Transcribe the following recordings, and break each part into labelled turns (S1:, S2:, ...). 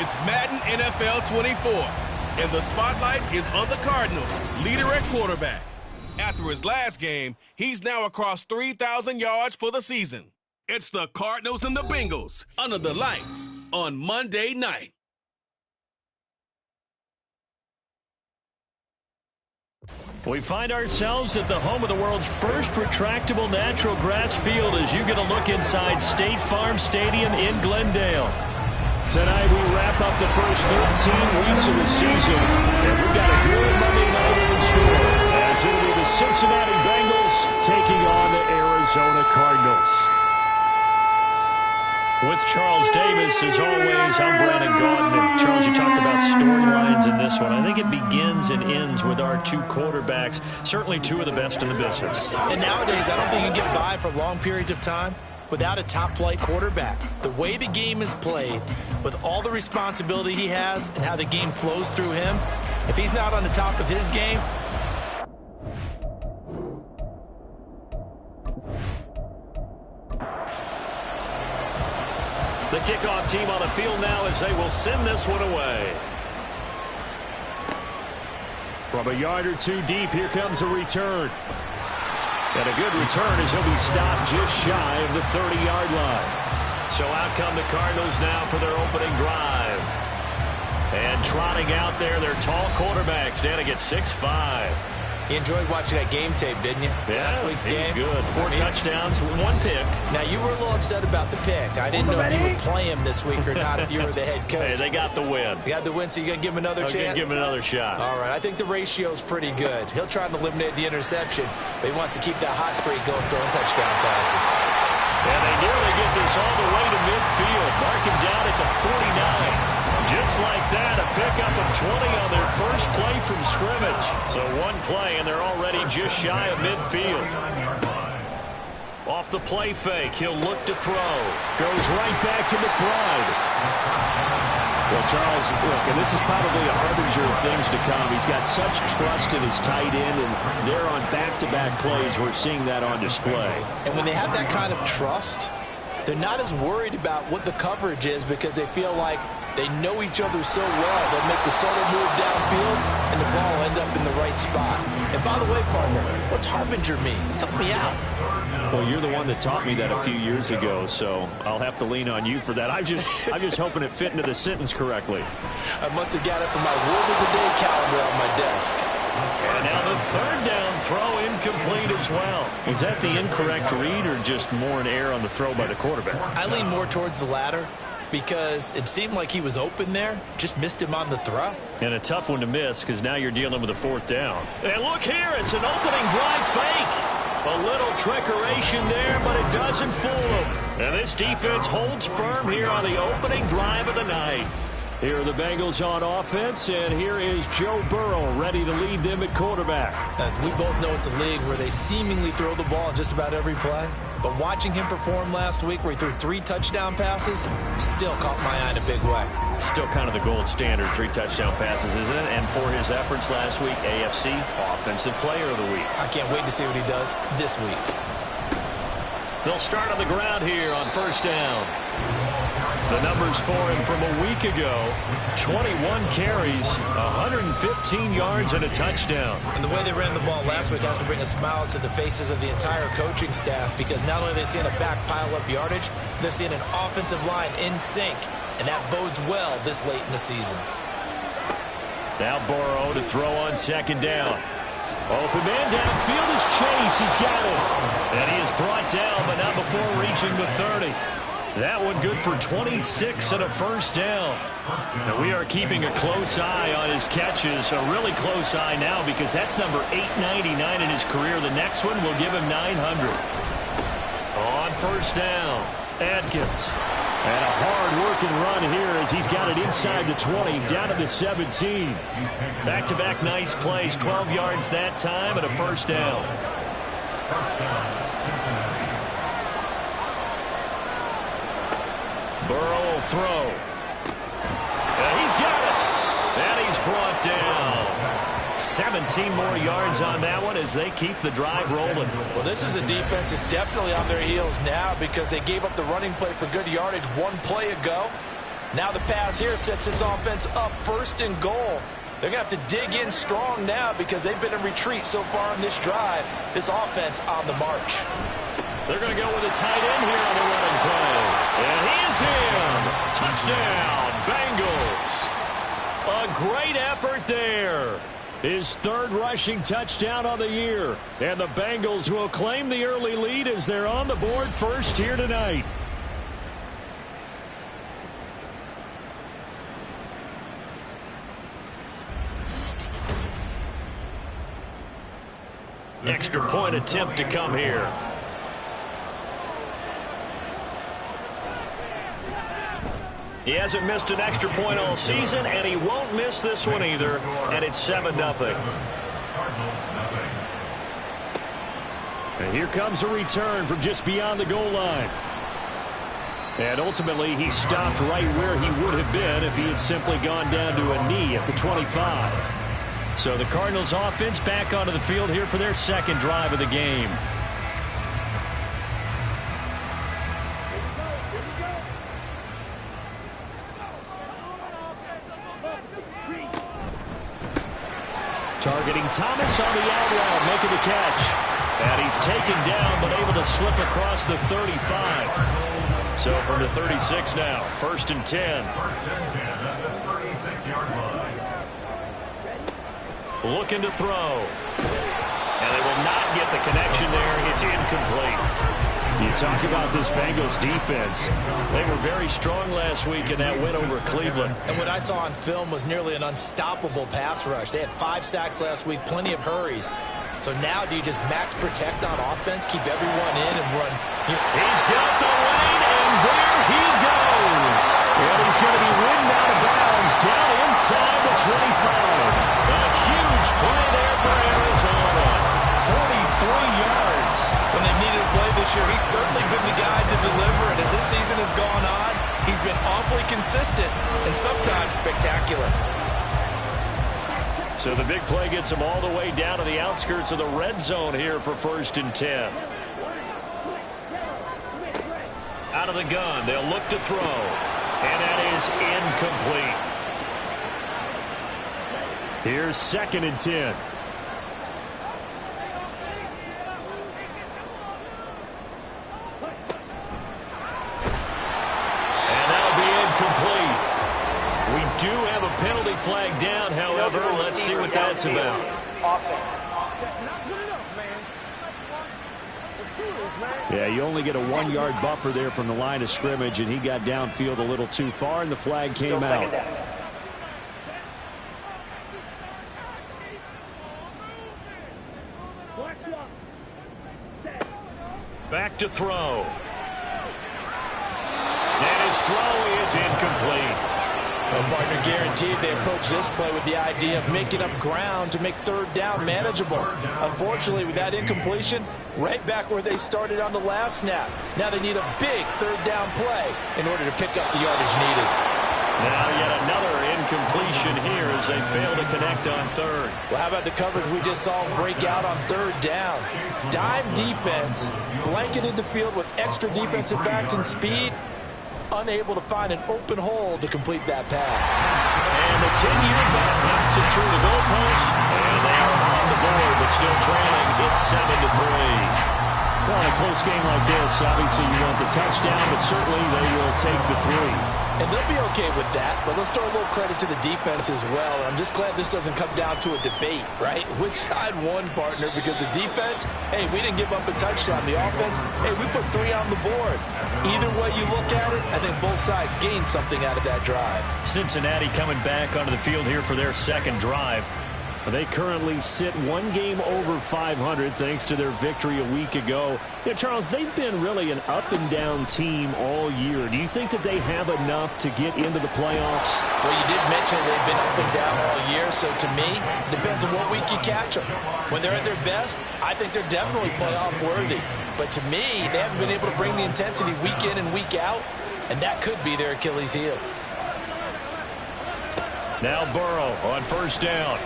S1: It's Madden NFL 24, and the spotlight is on the Cardinals, leader at quarterback. After his last game, he's now across 3,000 yards for the season. It's the Cardinals and the Bengals under the lights on Monday night.
S2: We find ourselves at the home of the world's first retractable natural grass field as you get a look inside State Farm Stadium in Glendale. Tonight we wrap up the first 13 weeks of the season, and we've got a good Monday night in store as it'll be the Cincinnati Bengals taking on the Arizona Cardinals. With Charles Davis, as always, I'm Brandon Gaudin. And Charles, you talked about storylines in this one. I think it begins and ends with our two quarterbacks, certainly two of the best in the business.
S3: And nowadays, I don't think you can get by for long periods of time without a top-flight quarterback. The way the game is played, with all the responsibility he has and how the game flows through him, if he's not on the top of his game,
S2: the kickoff team on the field now as they will send this one away. From a yard or two deep, here comes a return. And a good return as he'll be stopped just shy of the 30-yard line. So out come the Cardinals now for their opening drive. And trotting out there, their tall quarterbacks down to get 6'5".
S3: You enjoyed watching that game tape, didn't you?
S2: Yeah,
S3: Last week's game.
S2: Good. 4 touchdowns, 1 pick.
S3: Now, you were a little upset about the pick. I didn't know if you would play him this week or not if you were the head coach.
S2: Hey, they got the win.
S3: You got the win, so you're going to give him another chance?
S2: I'm going to give him another shot.
S3: All right. I think the ratio's pretty good. He'll try and eliminate the interception, but he wants to keep that hot streak going, throwing touchdown passes.
S2: And they nearly get this all the way to midfield. Mark him down at the 49. Just like that, a pickup of 20 on their first play from scrimmage. So one play, and they're already just shy of midfield. Off the play fake, he'll look to throw. Goes right back to McBride.
S4: Well, Charles, look, and this is probably a harbinger of things to come. He's got such trust in his tight end, and they're on back-to-back plays. We're seeing that on display.
S3: And when they have that kind of trust, they're not as worried about what the coverage is because they feel like they know each other so well. They'll make the subtle move downfield, and the ball will end up in the right spot. And by the way, partner, what's harbinger mean? Help me out.
S4: Well, you're the one that taught me that a few years ago, so I'll have to lean on you for that. I'm just hoping it fit into the sentence correctly.
S3: I must have got it from my word of the day calendar on my desk.
S2: And now the third down throw incomplete as well.
S4: Was that the incorrect read or just more an error on the throw by the quarterback?
S3: I lean more towards the latter because it seemed like he was open there, just missed him on the throw.
S2: And a tough one to miss because now you're dealing with a 4th down. And look here, it's an opening drive fake. A little trickeration there, but it doesn't fool him. And this defense holds firm here on the opening drive of the night. Here are the Bengals on offense, and here is Joe Burrow ready to lead them at quarterback.
S3: We both know it's a league where they seemingly throw the ball in just about every play. But watching him perform last week where he threw 3 touchdown passes still caught my eye in a big way.
S2: Still kind of the gold standard, 3 touchdown passes, isn't it? And for his efforts last week, AFC Offensive Player of the Week.
S3: I can't wait to see what he does this week.
S2: They'll start on the ground here on first down. The numbers for him from a week ago, 21 carries, 115 yards, and a touchdown.
S3: And the way they ran the ball last week has to bring a smile to the faces of the entire coaching staff because not only are they seeing a back pile up yardage, they're seeing an offensive line in sync, and that bodes well this late in the season.
S2: Now Burrow to throw on second down. Open man downfield is Chase. He's got it. And he is brought down, but not before reaching the 30. That one good for 26 and a first down. And we are keeping a close eye on his catches, a really close eye now because that's number 899 in his career. The next one will give him 900. On first down, Adkins. And a hard-working run here as he's got it inside the 20, down to the 17. Back-to-back nice plays, 12 yards that time and a first down. Burrow will throw. And he's got it. And he's brought down. 17 more yards on that one as they keep the drive rolling.
S3: Well, this is a defense that's definitely on their heels now because they gave up the running play for good yardage 1 play ago. Now the pass here sets this offense up 1st and goal. They're going to have to dig in strong now because they've been in retreat so far on this drive. This offense on the march.
S2: They're going to go with a tight end here on the running play. And he is in. Touchdown, Bengals. A great effort there. His 3rd rushing touchdown on the year. And the Bengals will claim the early lead as they're on the board first here tonight. Extra point attempt to come here. He hasn't missed an extra point all season, and he won't miss this one either, and it's 7-0. And here comes a return from just beyond the goal line. And ultimately, he stopped right where he would have been if he had simply gone down to a knee at the 25. So the Cardinals offense back onto the field here for their 2nd drive of the game. Targeting Thomas on the out route, making the catch. And he's taken down, but able to slip across the 35. So from the 36 now, 1st and 10. Looking to throw. And they will not get the connection there. It's incomplete. You talk about this Bengals defense. They were very strong last week in that win over Cleveland.
S3: And what I saw on film was nearly an unstoppable pass rush. They had 5 sacks last week, plenty of hurries. So now do you just max protect on offense, keep everyone in and run?
S2: He's got the lane, and there he goes. And he's going to be ridden out of bounds down inside the 25. A huge play there for Arizona. 43 yards.
S3: When they needed a play this year, he's certainly been the guy to deliver. And as this season has gone on, he's been awfully consistent and sometimes spectacular.
S2: So the big play gets him all the way down to the outskirts of the red zone here for 1st and 10. Out of the gun, they'll look to throw. And that is incomplete. Here's 2nd and 10. And that'll be incomplete. We do have a penalty flag down, however. Let's see what that's about.
S4: Yeah, you only get a 1-yard buffer there from the line of scrimmage, and he got downfield a little too far, and the flag came out.
S2: Back to throw. And his throw is incomplete.
S3: Well, partner, guaranteed they approach this play with the idea of making up ground to make 3rd down manageable. Unfortunately, with that incompletion, right back where they started on the last snap. Now they need a big 3rd down play in order to pick up the yardage needed.
S2: Now yet another incompletion here as they fail to connect on 3rd.
S3: Well, how about the coverage we just saw break out on 3rd down? Dime defense, blanketed the field with extra defensive backs and speed, unable to find an open hole to complete that pass.
S2: And the 10-year back knocks it through the goalpost, and they are on the board, but still trailing. It's 7-3.
S4: Well, in a close game like this, obviously you want the touchdown, but certainly they will take the 3.
S3: And they'll be okay with that, but let's throw a little credit to the defense as well. I'm just glad this doesn't come down to a debate, right? Which side won, partner? Because the defense, hey, we didn't give up a touchdown. The offense, hey, we put 3 on the board. Either way you look at it, I think both sides gained something out of that drive.
S2: Cincinnati coming back onto the field here for their 2nd drive.
S4: They currently sit 1 game over 500 thanks to their victory a week ago. Yeah, Charles, they've been really an up-and-down team all year. Do you think that they have enough to get into the playoffs?
S3: Well, you did mention they've been up and down all year, so to me, it depends on what week you catch them. When they're at their best, I think they're definitely playoff worthy. But to me, they haven't been able to bring the intensity week in and week out, and that could be their Achilles heel.
S2: Now Burrow on 1st down.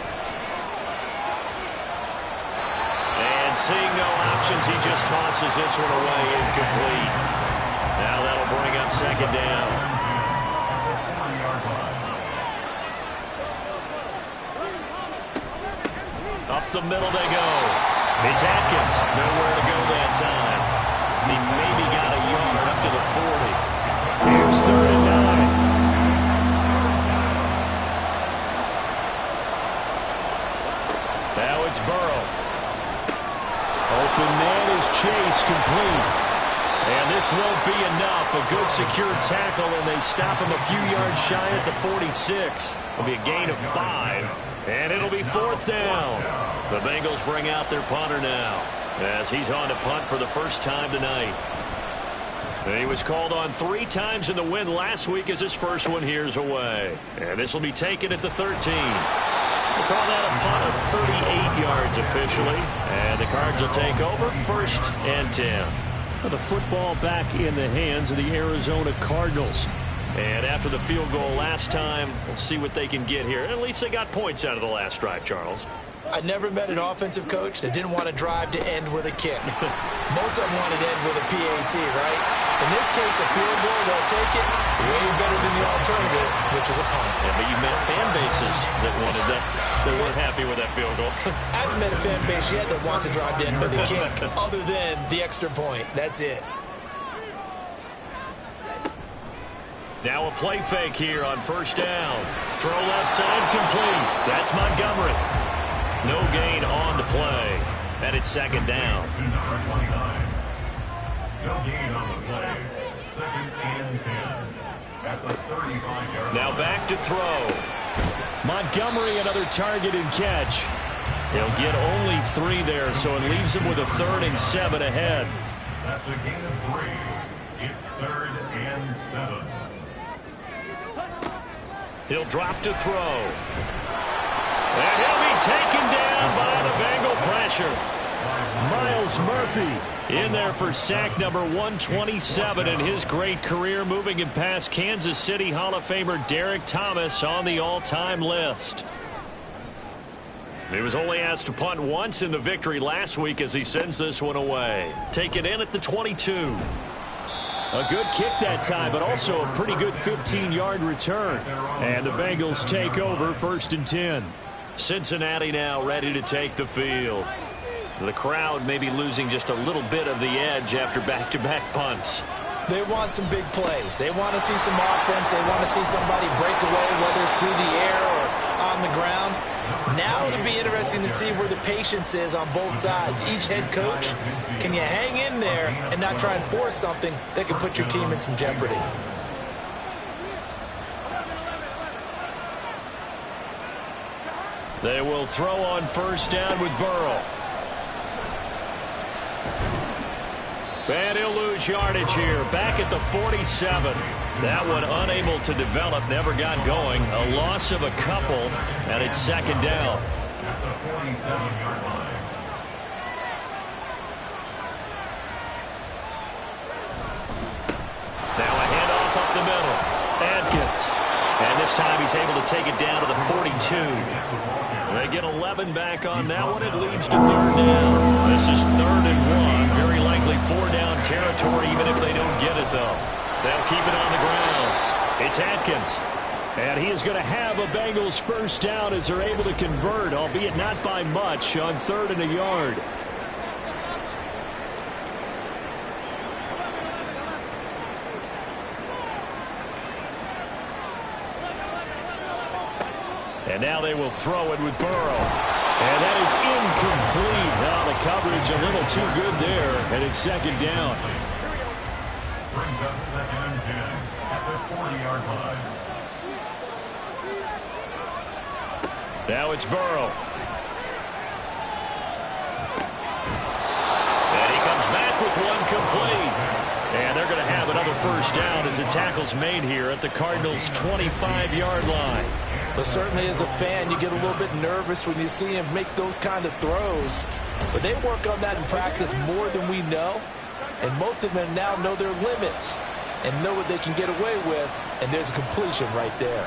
S2: Seeing no options, he just tosses this one away, incomplete. Now that'll bring up 2nd down. the middle they go. It's Atkins. Nowhere to go that time. He maybe got a yard up to the 40.
S4: Here's 3rd and 9.
S2: Now it's Burrow.
S4: Open man is Chase, complete.
S2: And this won't be enough. A good secure tackle, and they stop him a few yards shy at the 46. It'll be a gain of 5, and it'll be 4th down. The Bengals bring out their punter now, as he's on to punt for the first time tonight. And he was called on 3 times in the win last week as his first one here's away. And this will be taken at the 13. We'll call that a punt of 38 yards officially. And the Cards will take over 1st and 10.
S4: The football back in the hands of the Arizona Cardinals.
S2: And after the field goal last time, we'll see what they can get here. At least they got points out of the last drive, Charles.
S3: I never met an offensive coach that didn't want to drive to end with a kick. Most of them wanted to end with a PAT, right? In this case, a field goal, they'll take it way better than the alternative, which is a punt.
S2: Yeah, but you met fan bases that wanted that. They weren't happy with that field goal.
S3: I haven't met a fan base yet that wants to drive to end with a kick, other than the extra point. That's it.
S2: Now a play fake here on 1st down. Throw left side complete. That's Montgomery. No gain on the play. And it's 2nd down.
S5: No gain on the play. 2nd and 10. At the 35-yard line.
S2: Now back to throw.
S4: Montgomery, another target and catch.
S2: He'll get only 3 there, so it leaves him with a 3rd and 7 ahead.
S5: That's a gain of 3. It's 3rd and 7.
S2: He'll drop to throw. And he'll be taken down by the Bengal pressure.
S4: Myles Murphy
S2: in there for sack number 127 in his great career, moving him past Kansas City Hall of Famer Derek Thomas on the all-time list. He was only asked to punt once in the victory last week as he sends this one away. Taken in at the 22.
S4: A good kick that time, but also a pretty good 15-yard return. And the Bengals take over 1st and 10.
S2: Cincinnati now ready to take the field. The crowd may be losing just a little bit of the edge after back-to-back punts.
S3: They want some big plays. They want to see some offense. They want to see somebody break away, whether it's through the air or on the ground. Now it'll be interesting to see where the patience is on both sides. Each head coach, can you hang in there and not try and force something that could put your team in some jeopardy?
S2: They will throw on 1st down with Burrow. And he'll lose yardage here. Back at the 47. That one unable to develop, never got going. A loss of a couple, and it's 2nd down.
S5: At the 47-yard line.
S2: Now a handoff up the middle. Atkins. And this time he's able to take it down to the 42. They get 11 back on that one. It leads to 3rd down. This is 3rd and 1. Very likely 4-down territory, even if they don't get it, though. They'll keep it on the ground. It's Atkins.
S4: And he is going to have a Bengals 1st down as they're able to convert, albeit not by much, on 3rd and a yard.
S2: And now they will throw it with Burrow.
S4: And that is incomplete. Now the coverage a little too good there, and it's 2nd down.
S5: Brings up 2nd and 10 at the 40-yard line.
S2: Now it's Burrow. And he comes back with one complete. And they're going to have another 1st down as the tackle's made here at the Cardinals' 25-yard line.
S3: But certainly as a fan, you get a little bit nervous when you see him make those kind of throws. But they work on that in practice more than we know. And most of them now know their limits and know what they can get away with. And there's a completion right there.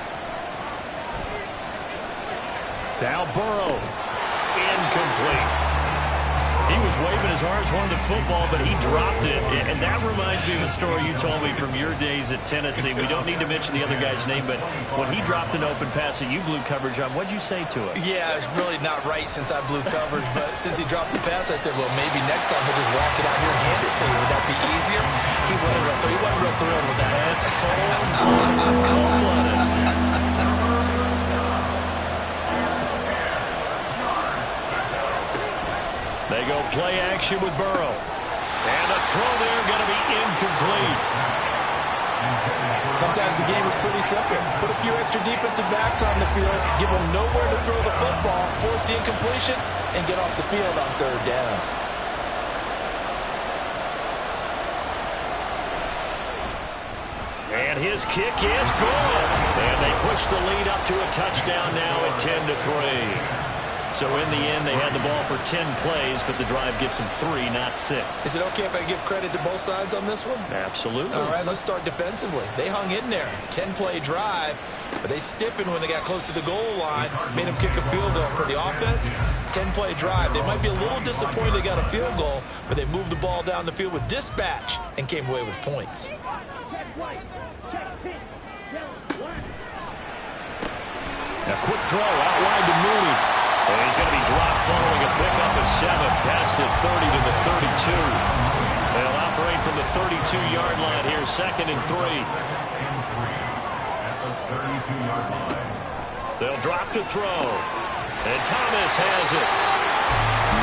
S4: Now Burrow.
S2: Incomplete. He was waving his arms, wanted the football, but he dropped it. And that reminds me of a story you told me from your days at Tennessee. We don't need to mention the other guy's name, but when he dropped an open pass that you blew coverage on, what'd you say to him?
S3: Yeah, it's really not right since I blew coverage, but since he dropped the pass, I said, well, maybe next time he'll just walk it out here and hand it to you. Would that be easier? He wasn't real thrilled with that.
S2: That's cold-blooded. They go play action with Burrow. And the throw there going to be incomplete.
S3: Sometimes the game is pretty simple. Put a few extra defensive backs on the field, give them nowhere to throw the football, force the incompletion, and get off the field on third down.
S2: And his kick is good. And they push the lead up to a touchdown now at 10-3. So in the end, they had the ball for 10 plays, but the drive gets them 3, not 6.
S3: Is it okay if I give credit to both sides on this one?
S2: Absolutely.
S3: All right, let's start defensively. They hung in there. 10-play drive, but they stiffened when they got close to the goal line, made them kick a field goal. For the offense, 10-play drive. They might be a little disappointed they got a field goal, but they moved the ball down the field with dispatch and came away with points.
S2: A quick throw out wide to Mooney. And he's going to be dropped following a pickup of 7 past the 30 to the 32. They'll operate from the 32-yard line here, 2nd and 3.
S5: At the 32-yard line.
S2: They'll drop to throw. And Thomas has it.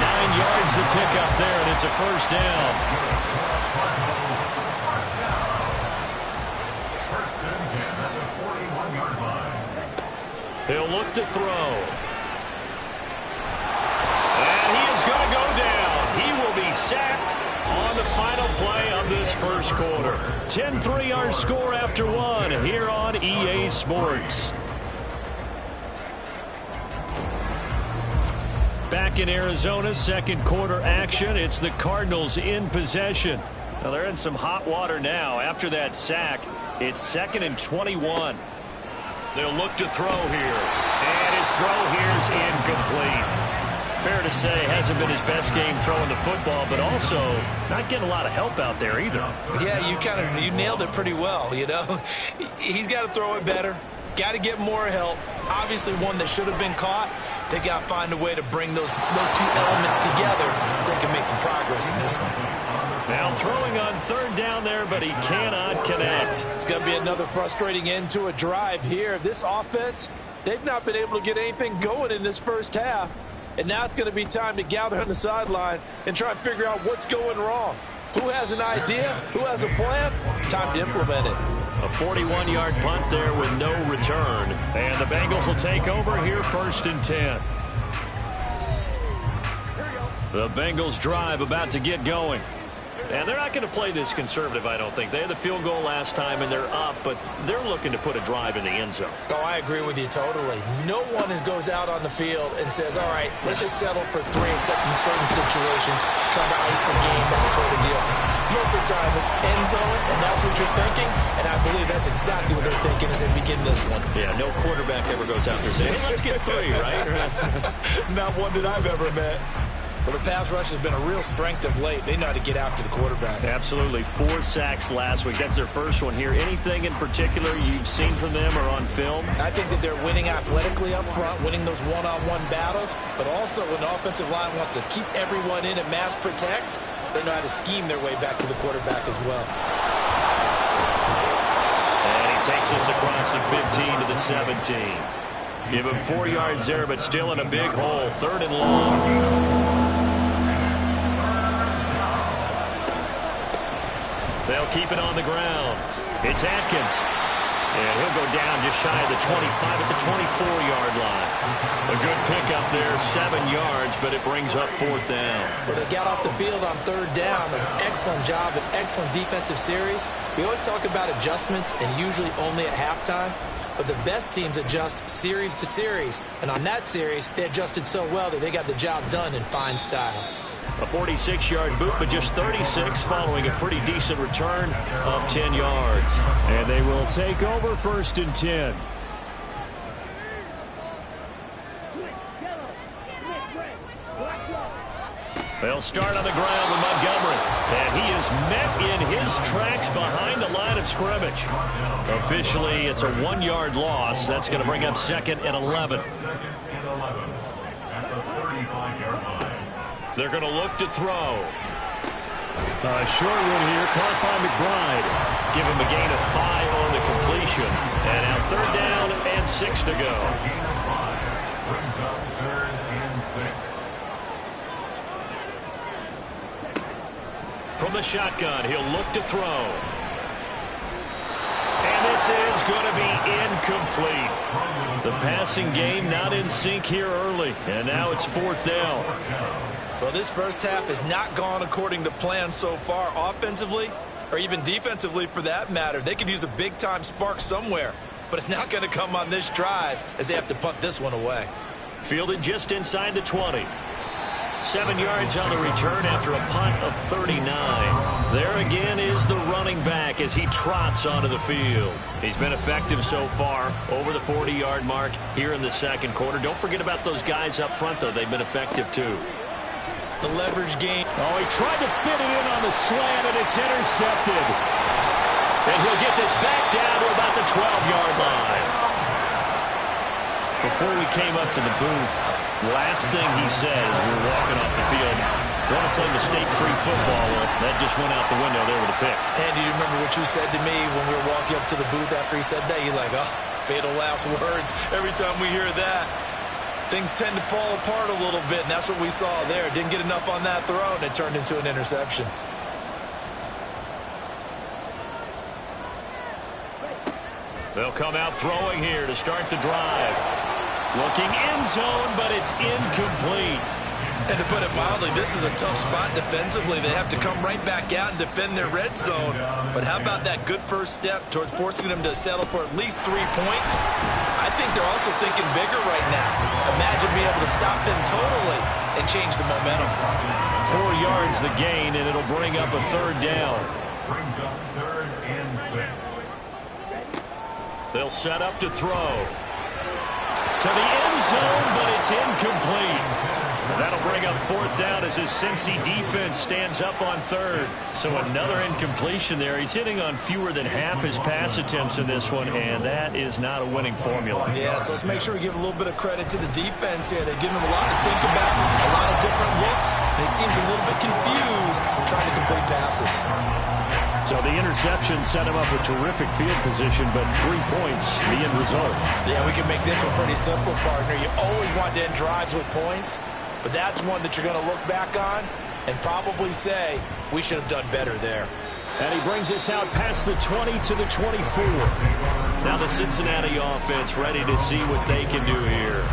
S2: 9 yards to pick up there, and it's a first down.
S5: First and 10 at the 41-yard line.
S2: He'll look to throw. And he is going to go down. He will be sacked on the final play of this first quarter. 10-3 our score after 1 here on EA Sports. Back in Arizona, second quarter action. It's the Cardinals in possession. Now they're in some hot water now. After that sack, it's 2nd and 21. They'll look to throw here. And his throw here is incomplete. Fair to say, hasn't been his best game throwing the football, but also not getting a lot of help out there either.
S3: Yeah, you nailed it pretty well, you know. He's got to throw it better. Got to get more help. Obviously one that should have been caught. They got to find a way to bring those two elements together so they can make some progress in this one.
S2: Now throwing on third down there, but he cannot connect.
S3: It's going to be another frustrating end to a drive here. This offense, they've not been able to get anything going in this first half. And now it's going to be time to gather on the sidelines and try and figure out what's going wrong. Who has an idea? Who has a plan? Time to implement it.
S2: A 41-yard punt there with no return. And the Bengals will take over here, 1st and 10. The Bengals drive about to get going. And they're not going to play this conservative, I don't think. They had the field goal last time, and they're up, but they're looking to put a drive in the end zone.
S3: Oh, I agree with you totally. No one goes out on the field and says, all right, let's just settle for 3, except in certain situations, trying to ice the game, that sort of deal. Most of the time, it's end zone, and that's what you're thinking, and I believe that's exactly what they're thinking as they begin this one.
S2: Yeah, no quarterback ever goes out there saying, hey, let's get 3, right?
S3: Not one that I've ever met. Well, the pass rush has been a real strength of late. They know how to get after the quarterback.
S2: Absolutely. 4 sacks last week. That's their first one here. Anything in particular you've seen from them or on film?
S3: I think that they're winning athletically up front, winning those one-on-one battles, but also when the offensive line wants to keep everyone in and mass protect, they know how to scheme their way back to the quarterback as well.
S2: And he takes us across the 15 to the 17. Give him 4 yards there, but still in a big hole. 3rd and long. They'll keep it on the ground. It's Atkins. And he'll go down just shy of the 25 at the 24-yard line. A good pickup there, 7 yards, but it brings up 4th down.
S3: Well, they got off the field on 3rd down. An excellent job, an excellent defensive series. We always talk about adjustments, and usually only at halftime. But the best teams adjust series to series. And on that series, they adjusted so well that they got the job done in fine style.
S2: A 46-yard boot, but just 36 following a pretty decent return of 10 yards.
S4: And they will take over 1st and 10.
S2: They'll start on the ground with Montgomery. And he is met in his tracks behind the line of scrimmage. Officially, it's a 1-yard loss. That's going to bring up 2nd and 11.
S5: Second and 11 at the 35-yard line.
S2: They're going to look to throw.
S4: A short one here, caught by McBride.
S2: Give him a gain of 5 on the completion. And now 3rd down and 6 to go.
S5: Gain of 5 brings up 3rd and 6.
S2: From the shotgun, he'll look to throw. And this is going to be incomplete. The passing game not in sync here early. And now it's 4th down.
S3: Well, this first half has not gone according to plan so far offensively or even defensively for that matter. They could use a big-time spark somewhere, but it's not going to come on this drive as they have to punt this one away.
S2: Fielded just inside the 20. 7 yards on the return after a punt of 39. There again is the running back as he trots onto the field. He's been effective so far, over the 40-yard mark here in the 2nd quarter. Don't forget about those guys up front, though. They've been effective, too.
S3: The leverage game.
S4: Oh, he tried to fit it in on the slant, and it's intercepted.
S2: And he'll get this back down to about the 12-yard line. Before we came up to the booth, last thing he said as we were walking off the field, want to play mistake-free football. Well, that just went out the window there with a pick.
S3: And do you remember what you said to me when we were walking up to the booth after he said that? You're like, oh, fatal last words. Every time we hear that, things tend to fall apart a little bit, and that's what we saw there. Didn't get enough on that throw, and it turned into an interception.
S2: They'll come out throwing here to start the drive. Looking end zone, but it's incomplete.
S3: And to put it mildly, this is a tough spot defensively. They have to come right back out and defend their red zone. But how about that good first step towards forcing them to settle for at least 3 points? I think they're also thinking bigger right now. Imagine being able to stop them totally and change the momentum.
S2: 4 yards the gain, and it'll bring up a 3rd down.
S5: Brings up 3rd and 6.
S2: They'll set up to throw. To the end zone, but it's incomplete. That'll bring up 4th down as his Cincy defense stands up on 3rd. So another incompletion there. He's hitting on fewer than half his pass attempts in this one, and that is not a winning formula.
S3: Yeah, so let's make sure we give a little bit of credit to the defense here. They give him a lot to think about, a lot of different looks, and he seems a little bit confused trying to complete passes.
S4: So the interception set him up with terrific field position, but 3 points, the end result.
S3: Yeah, we can make this one pretty simple, partner. You always want to end drives with points, but that's one that you're going to look back on and probably say, we should have done better there.
S4: And he brings us out past the 20 to the 24.
S2: Now the Cincinnati offense ready to see what they can do here.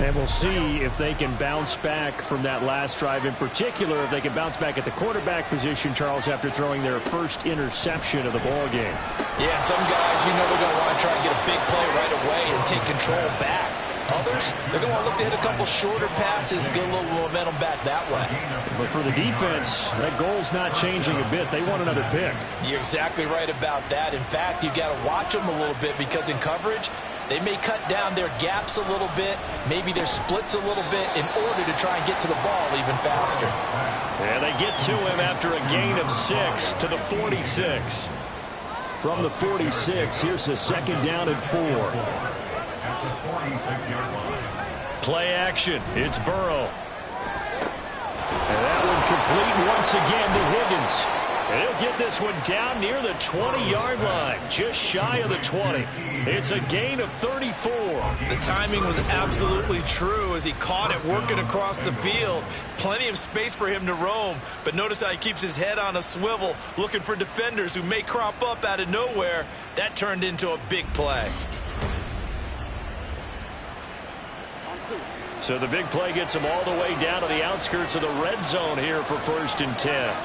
S4: And we'll see if they can bounce back from that last drive. In particular, if they can bounce back at the quarterback position, Charles, after throwing their first interception of the ball game.
S3: Yeah, some guys, you know, they're going to want to try and get a big play right away and take control back. Others, they're going to want to look to hit a couple shorter passes, get a little momentum back that way.
S4: But for the defense, that goal's not changing a bit. They want another pick.
S3: You're exactly right about that. In fact, you've got to watch them a little bit because in coverage, they may cut down their gaps a little bit, maybe their splits a little bit in order to try and get to the ball even faster.
S2: And they get to him after a gain of 6 to the 46.
S4: From the 46, here's the 2nd down and 4.
S5: At the 46-yard line.
S2: Play action. It's Burrow.
S4: And that one complete once again to Higgins.
S2: And he'll get this one down near the 20-yard line, just shy of the 20. It's a gain of 34.
S3: The timing was absolutely true as he caught it working across the field. Plenty of space for him to roam, but notice how he keeps his head on a swivel, looking for defenders who may crop up out of nowhere. That turned into a big play.
S2: So the big play gets him all the way down to the outskirts of the red zone here for 1st and 10.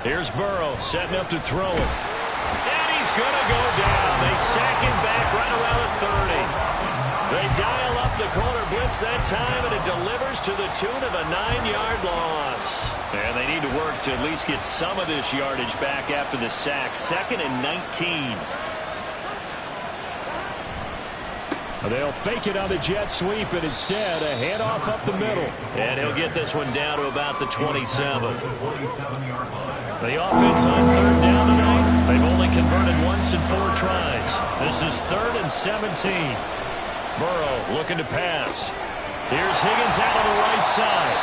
S2: Here's Burrow setting up to throw it. And he's going to go down. They sack him back right around the 30. They dial up the corner blitz that time, and it delivers to the tune of a 9-yard loss. And they need to work to at least get some of this yardage back after the sack. 2nd and 19.
S4: They'll fake it on the jet sweep, and instead a handoff up the middle.
S2: And he'll get this one down to about the 27. The offense on third down tonight, they've only converted once in 4 tries. This is 3rd and 17. Burrow looking to pass. Here's Higgins out on the right side.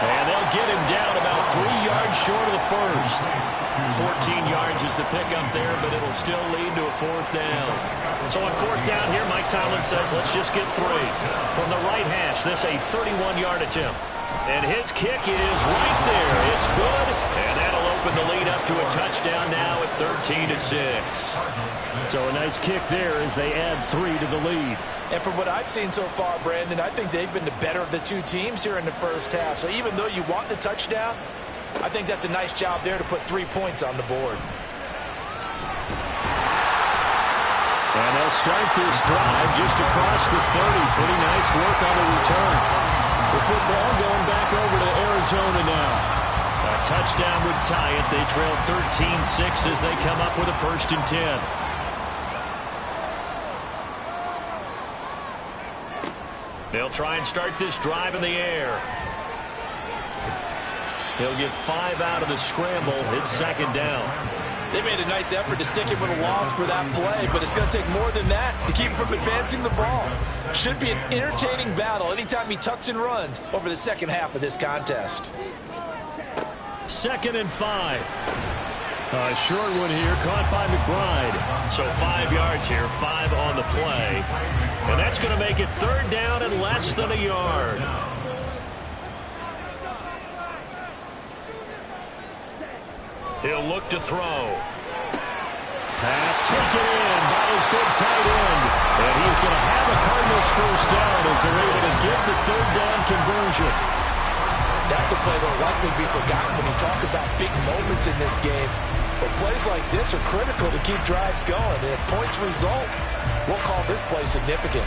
S2: And they'll get him down about 3 yards short of the first. 14 yards is the pickup there, but it'll still lead to a 4th down. So on 4th down here, Mike Tomlin says, let's just get 3. From the right hash, this a 31-yard attempt. And his kick is right there. It's good, and that'll open the lead up to a touchdown now at 13-6.
S4: So a nice kick there as they add 3 to the lead.
S3: And from what I've seen so far, Brandon, I think they've been the better of the 2 teams here in the first half. So even though you want the touchdown, I think that's a nice job there to put 3 points on the board.
S4: And they'll start this drive just across the 30. Pretty nice work on the return. The football going back over to Arizona now.
S2: A touchdown would tie it. They trail 13-6 as they come up with a 1st and 10. They'll try and start this drive in the air. He'll get 5 out of the scramble. It's 2nd down.
S3: They made a nice effort to stick him with a loss for that play, but it's going to take more than that to keep him from advancing the ball. Should be an entertaining battle anytime he tucks and runs over the second half of this contest.
S2: 2nd and 5.
S4: A short one here, caught by McBride.
S2: So 5 yards here, 5 on the play. And that's going to make it 3rd down and less than a yard. He'll look to throw.
S4: Pass taken in by his big tight end. And he's going to have a Cardinals 1st down as they're able to get the 3rd down conversion.
S3: That's a play that will likely be forgotten when you talk about big moments in this game. But plays like this are critical to keep drives going. And if points result, we'll call this play significant.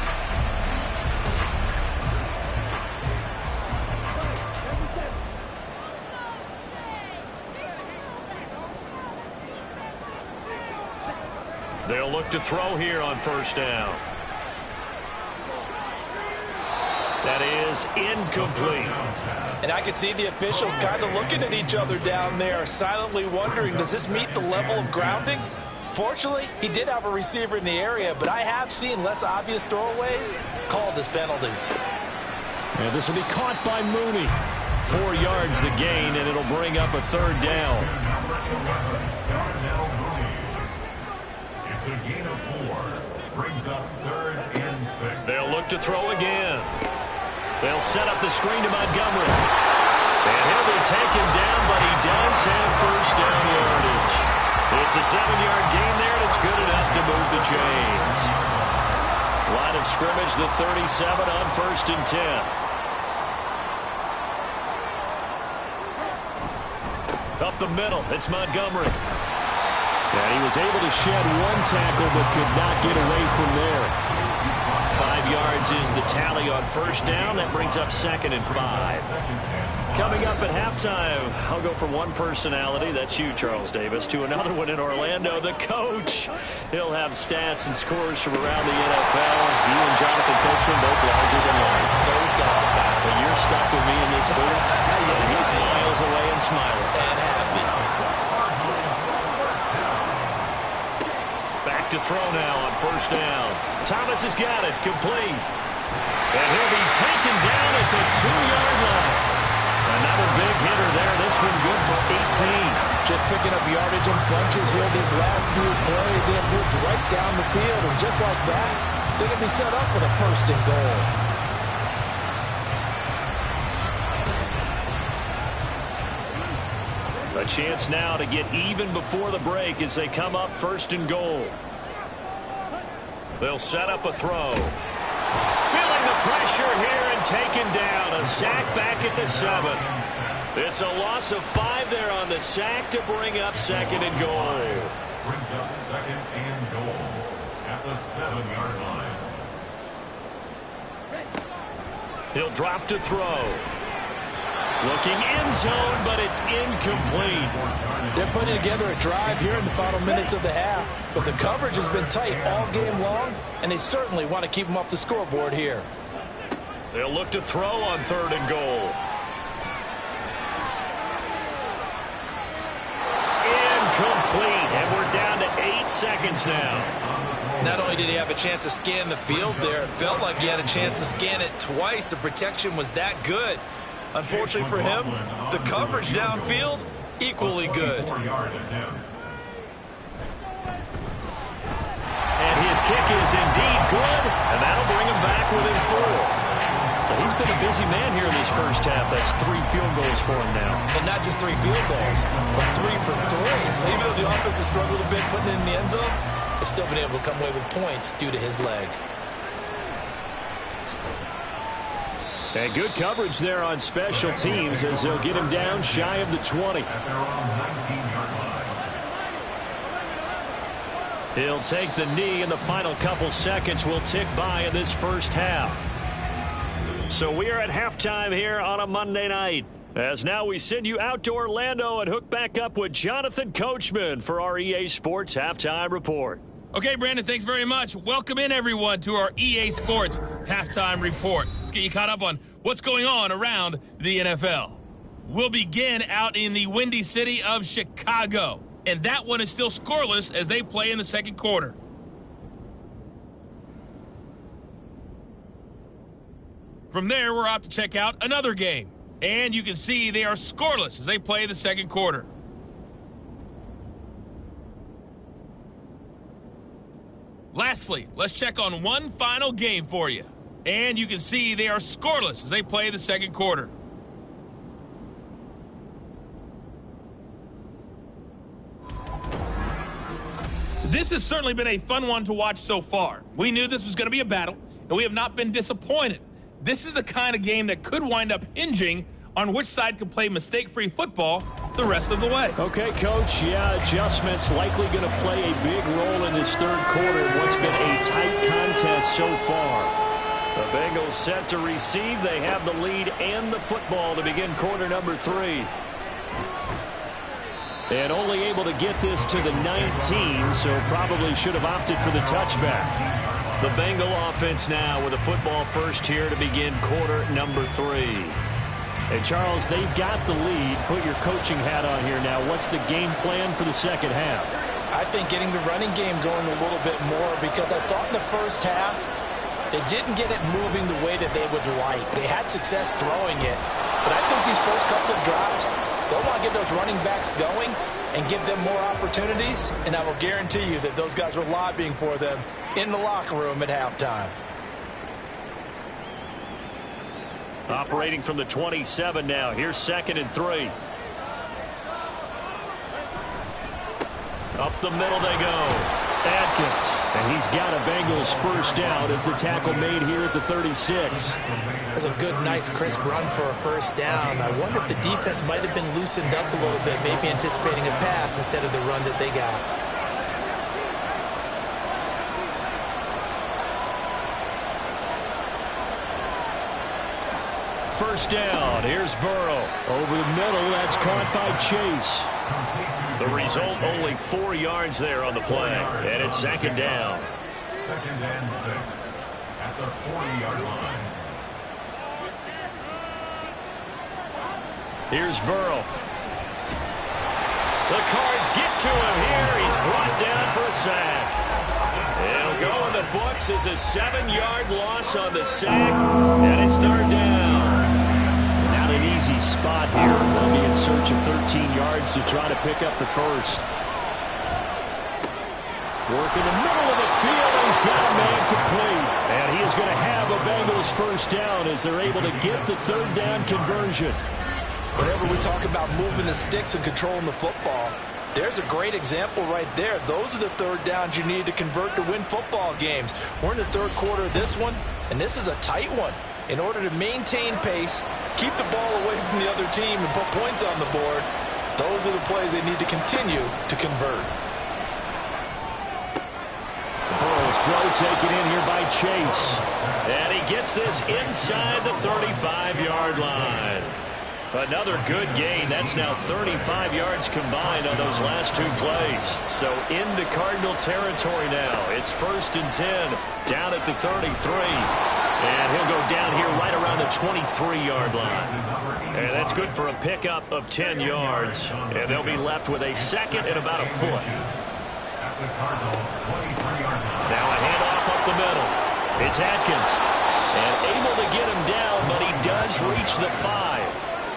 S2: They'll look to throw here on 1st down. That is incomplete.
S3: And I could see the officials kind of looking at each other down there, silently wondering, does this meet the level of grounding? Fortunately, he did have a receiver in the area, but I have seen less obvious throwaways called as penalties.
S4: And this will be caught by Mooney.
S2: 4 yards the gain, and it'll bring up a 3rd down.
S5: It's a gain of 4. Brings up 3rd and 6.
S2: They'll look to throw again. They'll set up the screen to Montgomery. And he'll be taken down, but he does have 1st down yardage. It's a 7-yard gain there, and it's good enough to move the chains. Line of scrimmage, the 37 on 1st and 10. Up the middle, it's Montgomery.
S4: And he was able to shed 1 tackle, but could not get away from there.
S2: 5 yards is the tally on 1st down. That brings up 2nd and 5. Coming up at halftime, I'll go from one personality, that's you, Charles Davis, to another one in Orlando, the coach. He'll have stats and scores from around the NFL. You and Jonathan Coachman both larger than life.
S3: No doubt about it.
S2: But you're stuck with me in this booth, and he's miles away and smiling.
S3: And happy.
S2: Back to throw now on 1st down. Thomas has got it, complete. And he'll be taken down at the 2-yard line. Another big hitter there. This one good for 18.
S3: Just picking up yardage in bunches here. These last few plays, they have moved right down the field. And just like that, they can be set up with a 1st and goal.
S2: A chance now to get even before the break as they come up 1st and goal. They'll set up a throw. Feeling the pressure here and taken down. A sack back at the 7. It's a loss of 5 there on the sack to bring up 2nd and goal.
S5: Brings up 2nd and goal at the 7-yard line.
S2: He'll drop to throw. Looking end zone, but it's incomplete.
S3: They're putting together a drive here in the final minutes of the half, but the coverage has been tight all game long, and they certainly want to keep them off the scoreboard here.
S2: They'll look to throw on 3rd and goal. Incomplete, and we're down to 8 seconds now.
S3: Not only did he have a chance to scan the field there, it felt like he had a chance to scan it twice. The protection was that good. Unfortunately for him, the coverage downfield, equally good.
S2: And his kick is indeed good, and that'll bring him back within 4. So he's been a busy man here in this first half. That's 3 field goals for him now.
S3: And not just 3 field goals, but 3 for 3. So even though the offense has struggled a bit putting it in the end zone, they've still been able to come away with points due to his leg.
S4: And good coverage there on special teams as they'll get him down shy of the 20.
S5: At their own 19-yard line.
S2: He'll take the knee, and the final couple seconds will tick by in this first half. So we are at halftime here on a Monday night. As now we send you out to Orlando and hook back up with Jonathan Coachman for our EA Sports Halftime Report.
S6: Okay, Brandon, thanks very much. Welcome in, everyone, to our EA Sports Halftime Report. Let's get you caught up on what's going on around the NFL. We'll begin out in the windy city of Chicago, and that one is still scoreless as they play in the second quarter. From there, we're off to check out another game, and you can see they are scoreless as they play the second quarter. Lastly, let's check on one final game for you. And you can see they are scoreless as they play the second quarter. This has certainly been a fun one to watch so far. We knew this was going to be a battle, and we have not been disappointed. This is the kind of game that could wind up hinging on which side can play mistake-free football the rest of the way.
S4: Okay, Coach, adjustments likely going to play a big role in this third quarter in what's been a tight contest so far.
S2: The Bengals set to receive. They have the lead and the football to begin quarter number 3.
S4: And only able to get this to the 19, so probably should have opted for the touchback.
S2: The Bengal offense now with a football first here to begin quarter number 3.
S4: And, Charles, they've got the lead. Put your coaching hat on here now. What's the game plan for the second half?
S3: I think getting the running game going a little bit more, because I thought in the first half they didn't get it moving the way that they would like. They had success throwing it, but I think these first couple of drives, they'll want to get those running backs going and give them more opportunities, and I will guarantee you that those guys were lobbying for them in the locker room at halftime.
S2: Operating from the 27 now. Here's 2nd and 3. Up the middle they go.
S4: Atkins. And he's got a Bengals first down as the tackle made here at the 36.
S3: That's a good, nice, crisp run for a first down. I wonder if the defense might have been loosened up a little bit, maybe anticipating a pass instead of the run that they got.
S2: First down. Here's Burrow.
S4: Over the middle, that's caught by Chase.
S2: The result, only 4 yards there on the play. And it's 2nd down.
S5: 2nd and 6 at the 40-yard line.
S2: Here's Burrow. The Cards get to him here. He's brought down for a sack. It'll go in the books as a 7-yard loss on the sack. And it's 3rd down.
S4: Not an easy spot here. They'll be in search of 13 yards to try to pick up the first. Work in the middle of the field. He's got a man complete. And he is going to have a Bengals first down as they're able to get the 3rd down conversion.
S3: Whenever we talk about moving the sticks and controlling the football, there's a great example right there. Those are the 3rd downs you need to convert to win football games. We're in the 3rd quarter of this one, and this is a tight one. In order to maintain pace, keep the ball away from the other team, and put points on the board, those are the plays they need to continue to convert.
S4: Burrow's throw taken in here by Chase.
S2: And he gets this inside the 35-yard line. Another good gain. That's now 35 yards combined on those last 2 plays. So into Cardinal territory now. It's 1st and 10, down at the 33. And he'll go down here right around the 23-yard line. And that's good for a pickup of 10 yards. And they'll be left with a second and about a foot. Now a handoff up the middle. It's Atkins. And able to get him down, but he does reach the 5.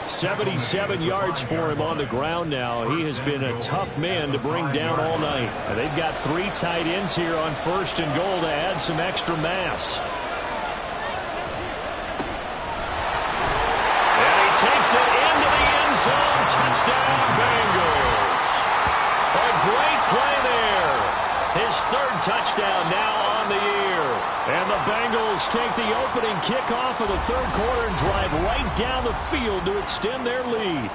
S4: 77 yards for him on the ground now. He has been a tough man to bring down all night. And they've got 3 tight ends here on 1st and goal to add some extra mass.
S2: And he takes it into the end zone. Touchdown, Bengals. A great play there. His 3rd touchdown now on the year.
S4: And the Bengals take the opening kickoff of the 3rd quarter and drive right down the field to extend their lead.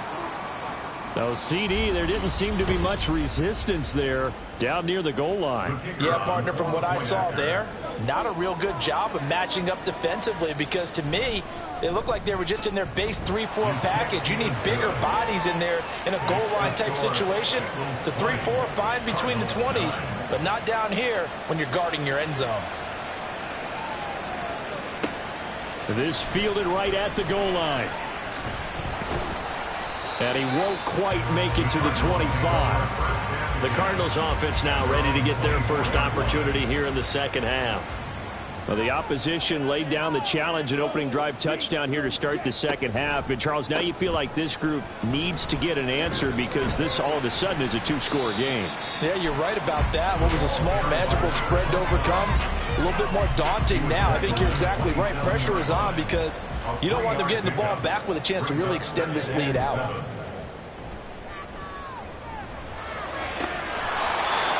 S4: Now, CD, there didn't seem to be much resistance there down near the goal line.
S3: Yeah, partner, from what I saw there, not a real good job of matching up defensively because to me, they looked like they were just in their base 3-4 package. You need bigger bodies in there in a goal line type situation. The 3-4 fine between the 20s, but not down here when you're guarding your end zone.
S4: This fielded right at the goal line. And he won't quite make it to the 25.
S2: The Cardinals offense now ready to get their first opportunity here in the 2nd half.
S4: Well, the opposition laid down the challenge and opening drive touchdown here to start the 2nd half. And, Charles, now you feel like this group needs to get an answer because this all of a sudden is a 2-score game.
S3: Yeah, you're right about that. What was a small, manageable spread to overcome, a little bit more daunting now. I think you're exactly right. Pressure is on because you don't want them getting the ball back with a chance to really extend this lead out.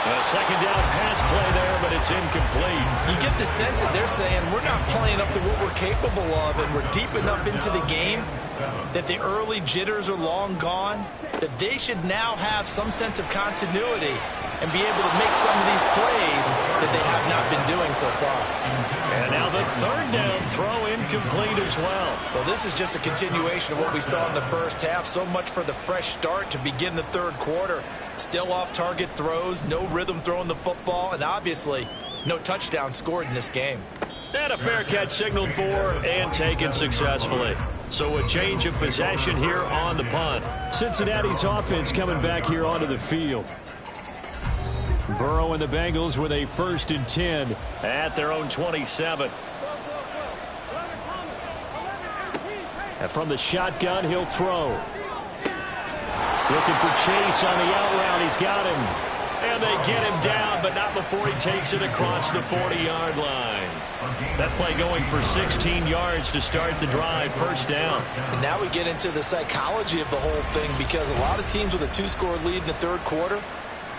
S2: A 2nd down pass play there, but it's incomplete.
S3: You get the sense that they're saying we're not playing up to what we're capable of, and we're deep enough into the game that the early jitters are long gone, that they should now have some sense of continuity and be able to make some of these plays that they have not been doing so far.
S2: And now the 3rd down throw incomplete as well.
S3: Well, this is just a continuation of what we saw in the 1st half. So much for the fresh start to begin the 3rd quarter. Still off-target throws, no rhythm throwing the football, and obviously no touchdown scored in this game.
S2: And a fair catch signaled for and taken successfully. So a change of possession here on the punt.
S4: Cincinnati's offense coming back here onto the field. Burrow and the Bengals with a 1st and 10
S2: at their own 27.
S4: And from the shotgun, he'll throw. Looking for Chase on the out route. He's got him.
S2: And they get him down, but not before he takes it across the 40-yard line. That play going for 16 yards to start the drive. 1st down.
S3: And now we get into the psychology of the whole thing because a lot of teams with a 2-score lead in the 3rd quarter,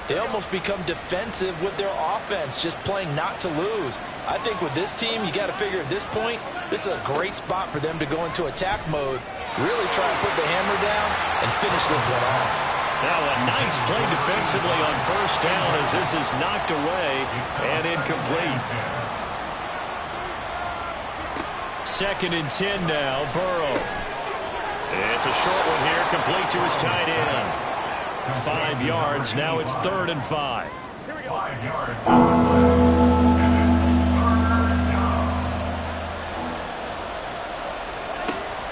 S3: they almost become defensive with their offense, just playing not to lose. I think with this team, you got to figure at this point, this is a great spot for them to go into attack mode, really try to put the hammer down and finish this one off.
S2: Now a nice play defensively on 1st down as this is knocked away and incomplete. 2nd and 10 now, Burrow. It's a short one here, complete to his tight end. 5 yards, now it's 3rd and 5.
S5: 5 yards.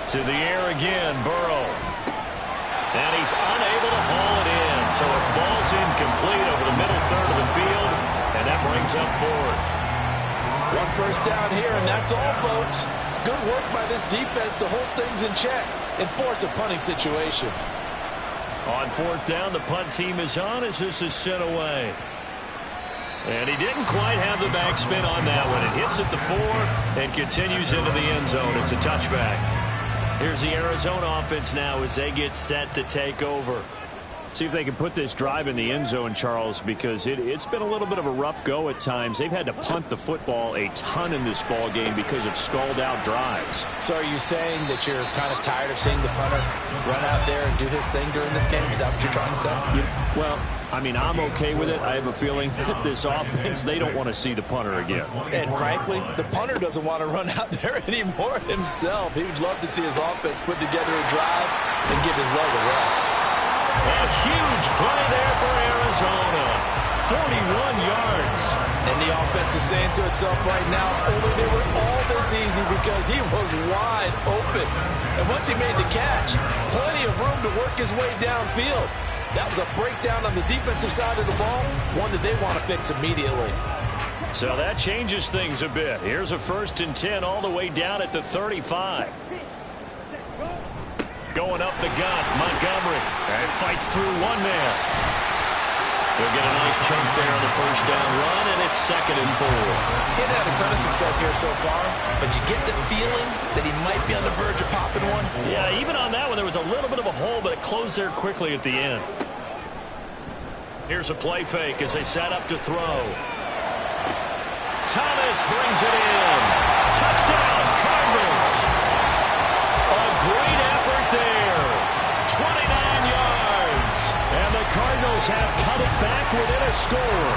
S2: To the air again, Burrow. And he's unable to haul it in, so it falls incomplete over the middle 3rd of the field, and that brings up 4th.
S3: 1 first down here, and that's all, folks. Good work by this defense to hold things in check and force a punting situation.
S2: On 4th down, the punt team is on as this is sent away. And he didn't quite have the backspin on that one. It hits at the 4 and continues into the end zone. It's a touchback. Here's the Arizona offense now as they get set to take over.
S4: See if they can put this drive in the end zone, Charles, because it's been a little bit of a rough go at times. They've had to punt the football a ton in this ball game because of stalled out drives.
S3: So are you saying that you're kind of tired of seeing the punter run out there and do his thing during this game? Is that what you're trying to say?
S4: Well, I mean, I'm okay with it. I have a feeling that this offense, they don't want to see the punter again.
S3: And frankly, the punter doesn't want to run out there anymore himself. He would love to see his offense put together a drive and give his leg a rest.
S2: A huge play there for Arizona. 41 yards.
S3: And the offense is saying to itself right now, only they were all this easy because he was wide open. And once he made the catch, plenty of room to work his way downfield. That was a breakdown on the defensive side of the ball, one that they want to fix immediately.
S2: So that changes things a bit. Here's a 1st and 10 all the way down at the 35. Going up the gut, Montgomery. And fights through one man. They'll get a nice chunk there on the 1st down run, and it's 2nd and 4.
S3: He didn't have a ton of success here so far, but you get the feeling that he might be on the verge of popping one.
S2: Yeah, even on that one, there was a little bit of a hole, but it closed there quickly at the end. Here's a play fake as they set up to throw. Thomas brings it in. Touchdown, Cardinals. A great effort there. 29 yards. And the Cardinals have cut it back within a score.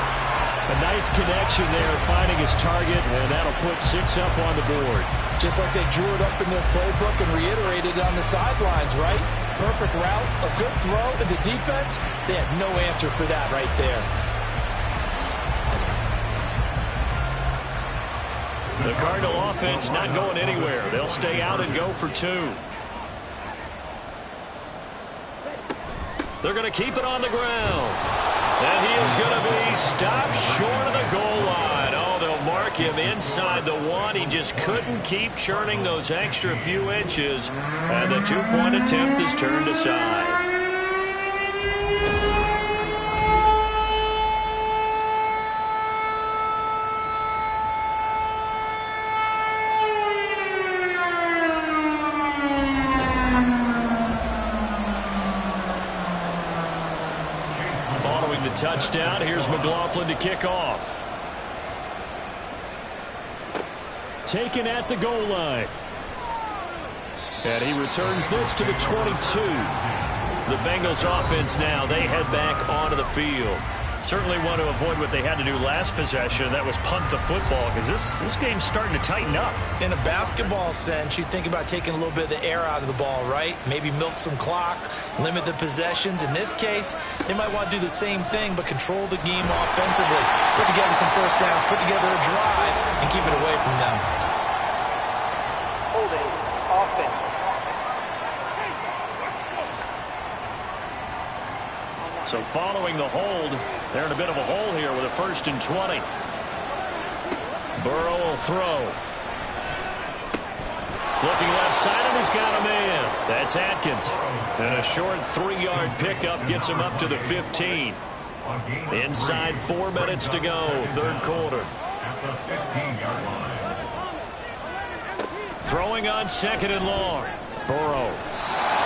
S4: A nice connection there, finding his target, and that'll put 6 up on the board.
S3: Just like they drew it up in their playbook and reiterated on the sidelines, right? Perfect route, a good throw, and the defense, they had no answer for that right there.
S2: The Cardinal offense not going anywhere. They'll stay out and go for 2. They're going to keep it on the ground. And he is going to be stopped short of the goal line. Oh, they'll mark him inside the 1. He just couldn't keep churning those extra few inches. And the 2-point attempt is turned aside. Touchdown. Here's McLaughlin to kick off.
S4: Taken at the goal line. And he returns this to the 22.
S2: The Bengals offense now, they head back onto the field. Certainly want to avoid what they had to do last possession. That was punt the football, because this game's starting to tighten up.
S3: In a basketball sense, you think about taking a little bit of the air out of the ball, right? Maybe milk some clock, limit the possessions. In this case, they might want to do the same thing, but control the game offensively. Put together some 1st downs, put together a drive, and keep it away from them. Holding offense.
S2: So following the hold, they're in a bit of a hole here with a 1st and 20. Burrow will throw. Looking left side, and he's got a man. That's Atkins. And a short 3-yard pickup gets him up to the 15. Inside 4 minutes to go, 3rd quarter.
S5: At the 15-yard line.
S2: Throwing on 2nd and long. Burrow.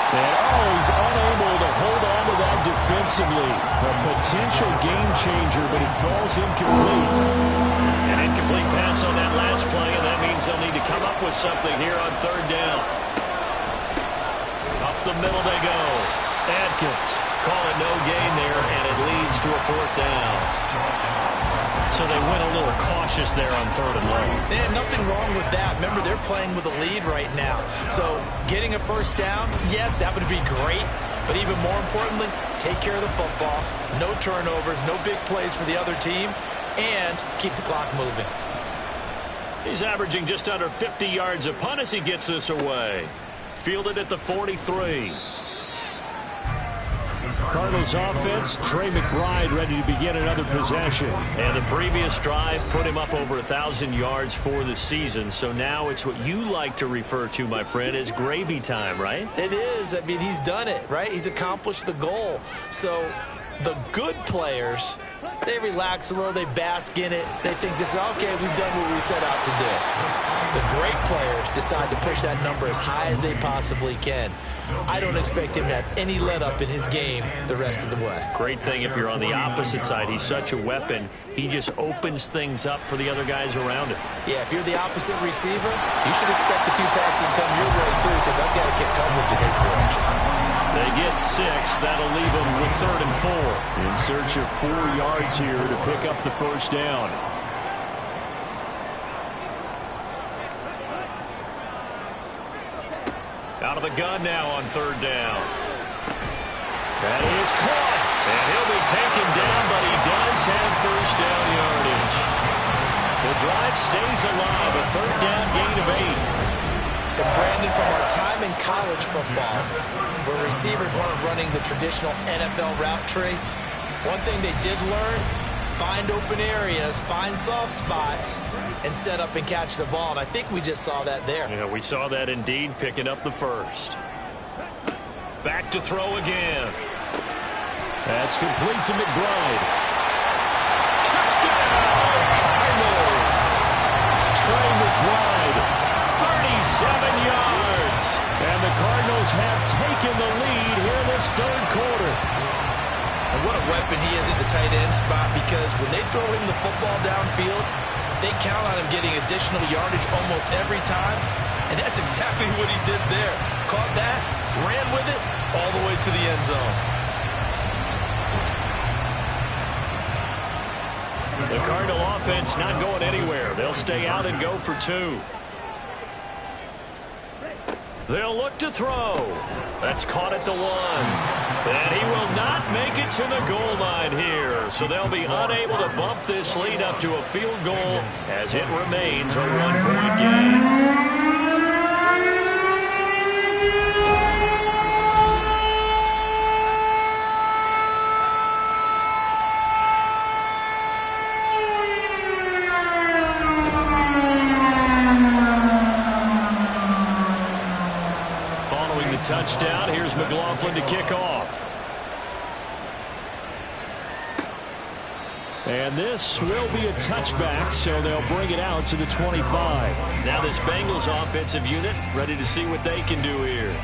S4: And he's unable to hold on to that defensively. A potential game changer, but it falls incomplete.
S2: An incomplete pass on that last play, and that means they'll need to come up with something here on 3rd down. Up the middle they go. Atkins call it no gain there, and it leads to a 4th down. So they went a little cautious there on 3rd and long.
S3: Yeah, nothing wrong with that. Remember, they're playing with a lead right now. So getting a 1st down, yes, that would be great. But even more importantly, take care of the football. No turnovers, no big plays for the other team, and keep the clock moving.
S2: He's averaging just under 50 yards a punt as he gets this away. Fielded at the 43.
S4: Cardinals offense, Trey McBride ready to begin another possession.
S2: And the previous drive put him up over 1,000 yards for the season. So now it's what you like to refer to, my friend, as gravy time, right?
S3: It is. I mean, he's done it, right? He's accomplished the goal. So The good players, they relax a little, they bask in it. They think this is, okay, we've done what we set out to do. The great players decide to push that number as high as they possibly can. I don't expect him to have any let-up in his game the rest of the way.
S2: Great thing if you're on the opposite side. He's such a weapon. He just opens things up for the other guys around him.
S3: Yeah, if you're the opposite receiver, you should expect a few passes to come your way too, because I've got to kick coverage in his direction.
S2: They get 6. That'll leave them with 3rd and 4.
S4: In search of 4 yards here to pick up the first down.
S2: Out of the gun now on 3rd down. That is caught. And he'll be taken down, but he does have first down yardage. The drive stays alive. A 3rd down gain of 8.
S3: And Brandon, from our time in college football, where receivers weren't running the traditional NFL route tree, one thing they did learn, find open areas, find soft spots, and set up and catch the ball. And I think we just saw that there.
S2: Yeah, we saw that indeed, picking up the first. Back to throw again.
S4: That's complete to McBride.
S2: Touchdown, Cardinals!
S4: Trey McBride,
S2: 37 yards.
S4: and the Cardinals have taken the lead here in this 3rd quarter.
S3: And what a weapon he is at the tight end spot, because when they throw him the football downfield, they count on him getting additional yardage almost every time. And that's exactly what he did there. Caught that, ran with it, all the way to the end zone.
S2: The Cardinal offense not going anywhere. They'll stay out and go for 2. They'll look to throw. That's caught at the 1. And he will not make it to the goal line here. So they'll be unable to bump this lead up to a field goal as it remains a 1-point game. Touchdown. Here's McLaughlin to kick off.
S4: And this will be a touchback, so they'll bring it out to the 25.
S2: Now this Bengals offensive unit ready to see what they can do here.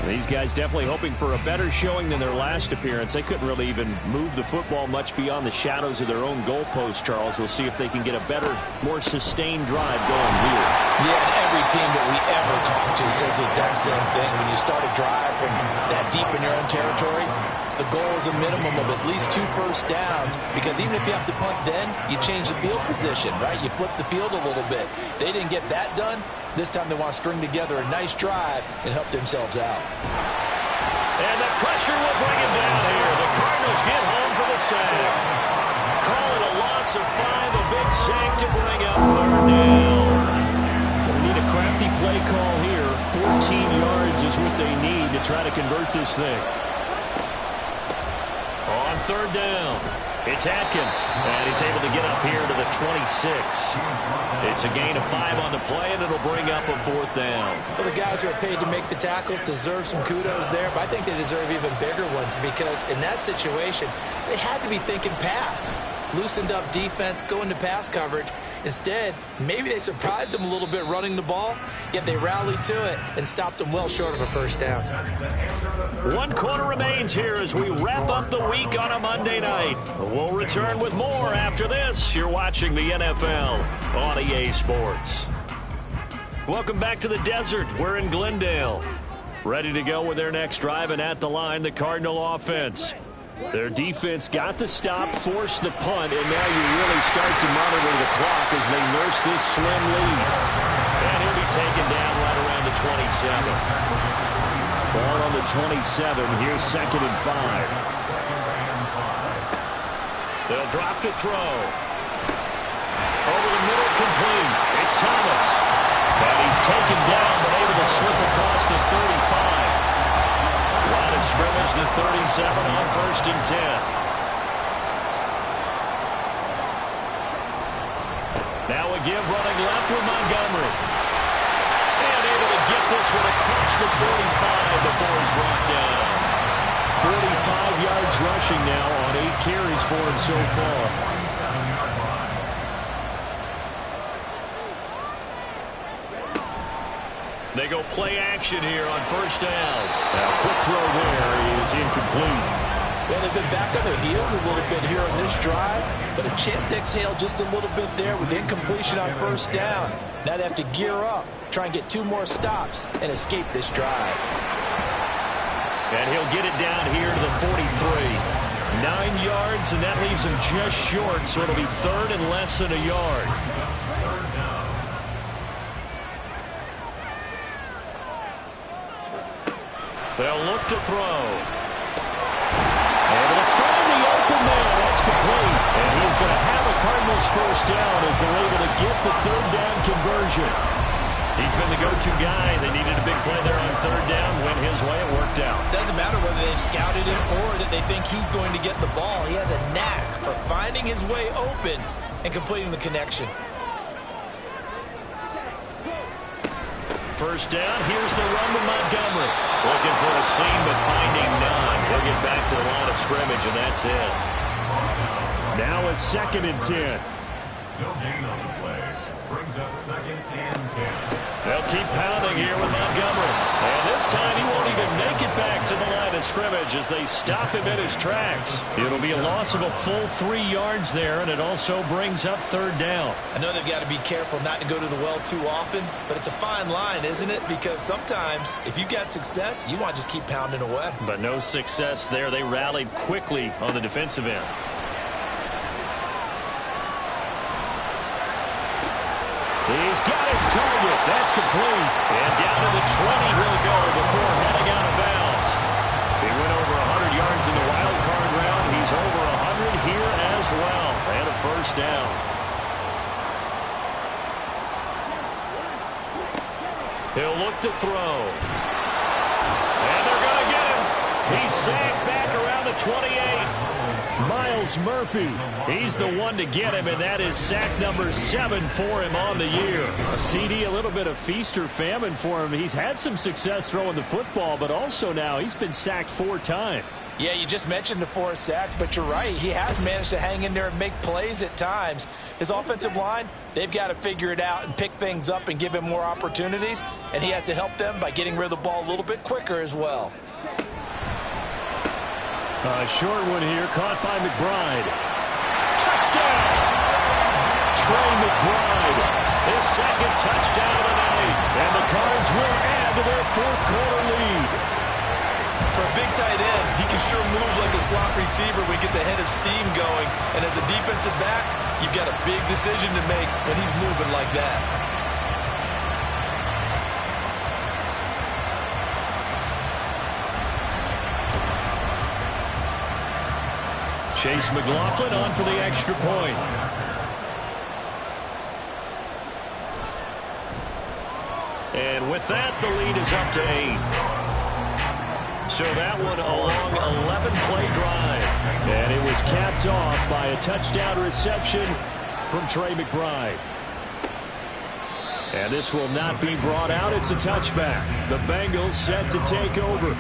S4: These guys definitely hoping for a better showing than their last appearance. They couldn't really even move the football much beyond the shadows of their own goalpost, Charles. We'll see if they can get a better, more sustained drive going here.
S3: Yeah, and every team that we ever talk to says the exact same thing. When you start a drive from that deep in your own territory, the goal is a minimum of at least 2 first downs, because even if you have to punt then, you change the field position, right? You flip the field a little bit. They didn't get that done. This time they want to string together a nice drive and help themselves out.
S2: And the pressure will bring it down here. The Cardinals get home for the sack. Call it a loss of 5, a big sack to bring up 3rd down.
S4: We need a crafty play call here. 14 yards is what they need to try to convert this thing.
S2: On 3rd down, it's Atkins, and he's able to get up here to the 26. It's a gain of 5 on the play, and it'll bring up a 4th down.
S3: Well, the guys who are paid to make the tackles deserve some kudos there, but I think they deserve even bigger ones, because in that situation, they had to be thinking pass. Loosened up defense, go into pass coverage. Instead, maybe they surprised them a little bit running the ball, yet they rallied to it and stopped them well short of a first down.
S2: 1 quarter remains here as we wrap up the week on a Monday night. We'll return with more after this. You're watching the NFL on EA Sports. Welcome back to the desert. We're in Glendale. Ready to go with their next drive, and at the line, the Cardinal offense.
S4: Their defense got the stop, forced the punt, and now you really start to monitor the clock as they nurse this slim lead.
S2: And he'll be taken down right around the 27.
S4: Ball on the 27. Here's 2nd and 5.
S2: They'll drop to throw. Over the middle, complete. It's Thomas. And he's taken down, but able to slip across the 35. Line of scrimmage to 37 on 1st and 10. Now a give running left with Montgomery. And able to get this one across the 45 before he's brought down.
S4: 45 yards rushing now on 8 carries for him so far.
S2: They go play action here on first down. Now, quick throw there is incomplete.
S3: Well, they've been back on their heels a little bit here on this drive, but a chance to exhale just a little bit there with incompletion on first down. Now they have to gear up, try and get 2 more stops, and escape this drive.
S2: And he'll get it down here to the 43. 9 yards, and that leaves him just short, so it'll be third and less than a yard. They'll look to throw. Able to find the open man. That's complete. And he's going to have a Cardinals first down as they're able to get the third down conversion. He's been the go-to guy. They needed a big play there on third down. Went his way. It worked out.
S3: Doesn't matter whether they've scouted him or that they think he's going to get the ball. He has a knack for finding his way open and completing the connection.
S2: First down. Here's the run with Montgomery. Looking for a seam, but finding none. He'll get back to the line of scrimmage, and that's it.
S4: Now a 2nd and 10.
S5: No gain on the play. Brings up 2nd and 10.
S2: They'll keep pounding here with Montgomery. And this time he won't even make it back to the line of scrimmage as they stop him in his tracks. It'll be a loss of a full 3 yards there, and it also brings up third down.
S3: I know they've got to be careful not to go to the well too often, but it's a fine line, isn't it? Because sometimes if you got success, you want to just keep pounding away.
S2: But no success there. They rallied quickly on the defensive end. He's got his target. That's complete. And down to the 20 he'll go before heading out of bounds. He went over 100 yards in the wild card round. He's over 100 here as well. And a first down. He'll look to throw. And they're going to get him. He's sacked back around the 28.
S4: Myles Murphy, he's the one to get him, and that is sack number 7 for him on the year. A CD, a little bit of feast or famine for him. He's had some success throwing the football, but also now he's been sacked 4 times.
S3: Yeah, you just mentioned the 4 sacks, but you're right. He has managed to hang in there and make plays at times. His offensive line, they've got to figure it out and pick things up and give him more opportunities, and he has to help them by getting rid of the ball a little bit quicker as well.
S4: A short one here, caught by McBride. Touchdown! Trey McBride, his 2nd touchdown of the night. And the Cards will add to their 4th quarter lead.
S3: For a big tight end, he can sure move like a slot receiver when he gets a head of steam going. And as a defensive back, you've got a big decision to make when he's moving like that.
S2: Chase McLaughlin on for the extra point. And with that, the lead is up to 8. So that one a long 11-play drive.
S4: And it was capped off by a touchdown reception from Trey McBride. And this will not be brought out. It's a touchback. The Bengals set to take over.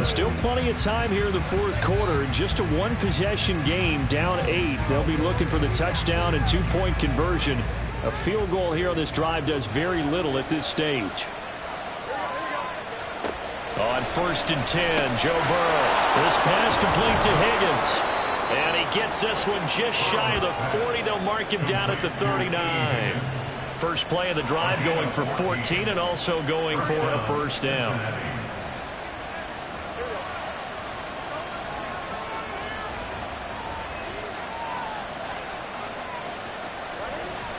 S4: Still plenty of time here in the 4th quarter. Just a 1-possession game, down 8. They'll be looking for the touchdown and 2-point conversion. A field goal here on this drive does very little at this stage.
S2: On 1st and 10, Joe Burrow. This pass complete to Higgins. And he gets this one just shy of the 40. They'll mark him down at the 39. First play of the drive going for 14 and also going for a first down.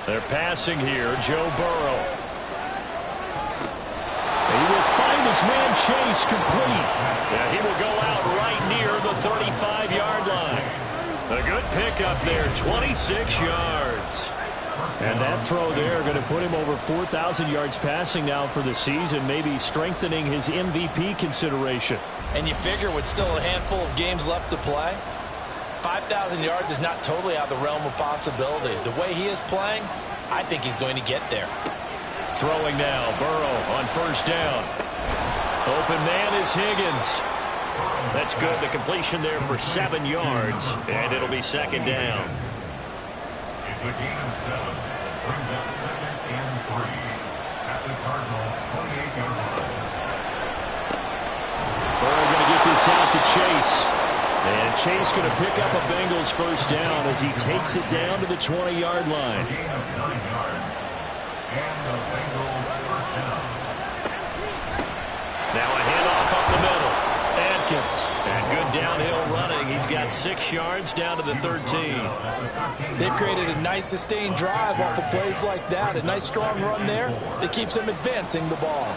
S2: They're passing here, Joe Burrow.
S4: He will find his man Chase complete.
S2: And he will go out right near the 35-yard line. A good pickup there, 26 yards.
S4: And that throw there going to put him over 4,000 yards passing now for the season, maybe strengthening his MVP consideration.
S3: And you figure with still a handful of games left to play, 5,000 yards is not totally out of the realm of possibility. The way he is playing, I think he's going to get there.
S2: Throwing now, Burrow on first down. Open man is Higgins. That's good. The completion there for 7 yards, and it'll be second down.
S5: It's a gain of 7. Brings up 2nd and 3 at the Cardinals' 28-yard line.
S2: Burrow going to get this out to Chase. And Chase going to pick up a Bengals first down as he takes it down to the 20-yard line.
S5: Gain of 9 yards. And the Bengals first down.
S2: Now a handoff up the middle. Atkins. And good downhill running. He's got 6 yards down to the 13.
S3: They've created a nice sustained drive off of plays like that. A nice strong run there that keeps them advancing the ball.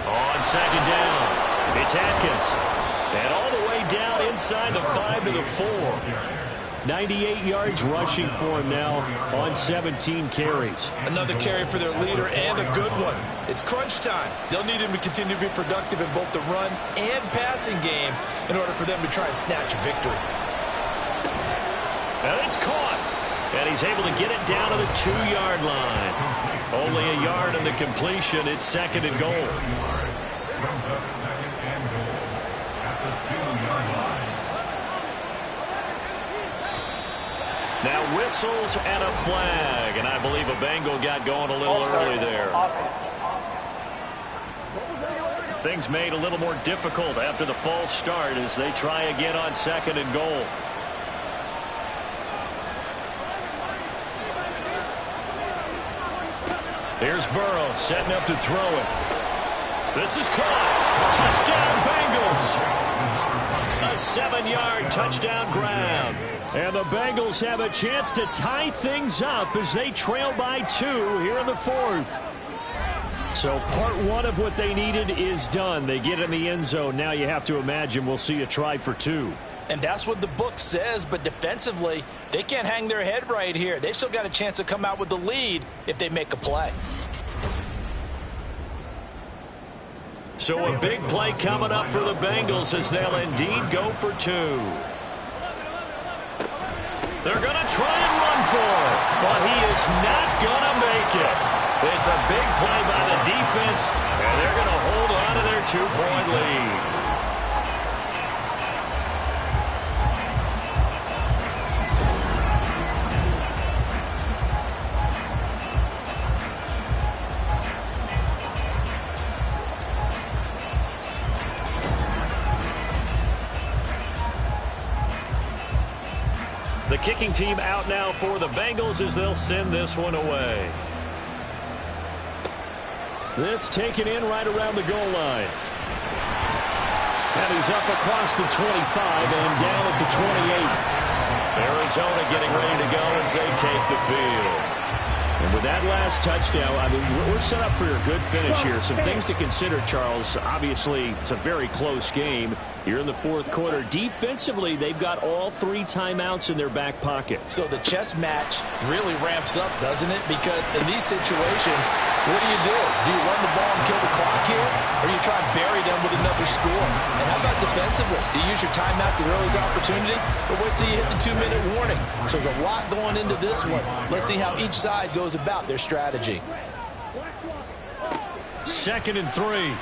S2: On second down, it's Atkins. And all the way down inside the 5 to the 4. 98 yards rushing for him now on 17 carries.
S3: Another carry for their leader and a good one. It's crunch time. They'll need him to continue to be productive in both the run and passing game in order for them to try and snatch a victory.
S2: And it's caught. And he's able to get it down to the 2-yard line. Only a yard in the completion. It's second and goal.
S5: Brings up 2nd and goal at the 2-yard line.
S2: Now whistles and a flag. And I believe a Bengal got going a little early there. Things made a little more difficult after the false start as they try again on second and goal. Here's Burrow setting up to throw it. This is caught. Touchdown, Bengals. A 7-yard touchdown grab. And the Bengals have a chance to tie things up as they trail by 2 here in the 4th. So part 1 of what they needed is done. They get in the end zone. Now you have to imagine we'll see a try for 2.
S3: And that's what the book says, but defensively, they can't hang their head right here. They've still got a chance to come out with the lead if they make a play.
S2: So a big play coming up for the Bengals as they'll indeed go for 2. They're going to try and run for it, but he is not going to make it. It's a big play by the defense, and they're going to hold on to their 2-point lead. The kicking team out now for the Bengals as they'll send this one away. This taken in right around the goal line. And he's up across the 25 and down at the 28. Arizona getting ready to go as they take the field. And with that last touchdown, I mean, we're set up for a good finish here. Some things to consider, Charles. Obviously, it's a very close game. You're in the 4th quarter. Defensively, they've got all 3 timeouts in their back pocket.
S3: So the chess match really ramps up, doesn't it? Because in these situations, what do? Do you run the ball and kill the clock here? Or do you try and bury them with another score? And how about defensively? Do you use your timeouts at the earliest opportunity? Or wait till you hit the 2-minute warning? So there's a lot going into this one. Let's see how each side goes about their strategy.
S2: 2nd and 3.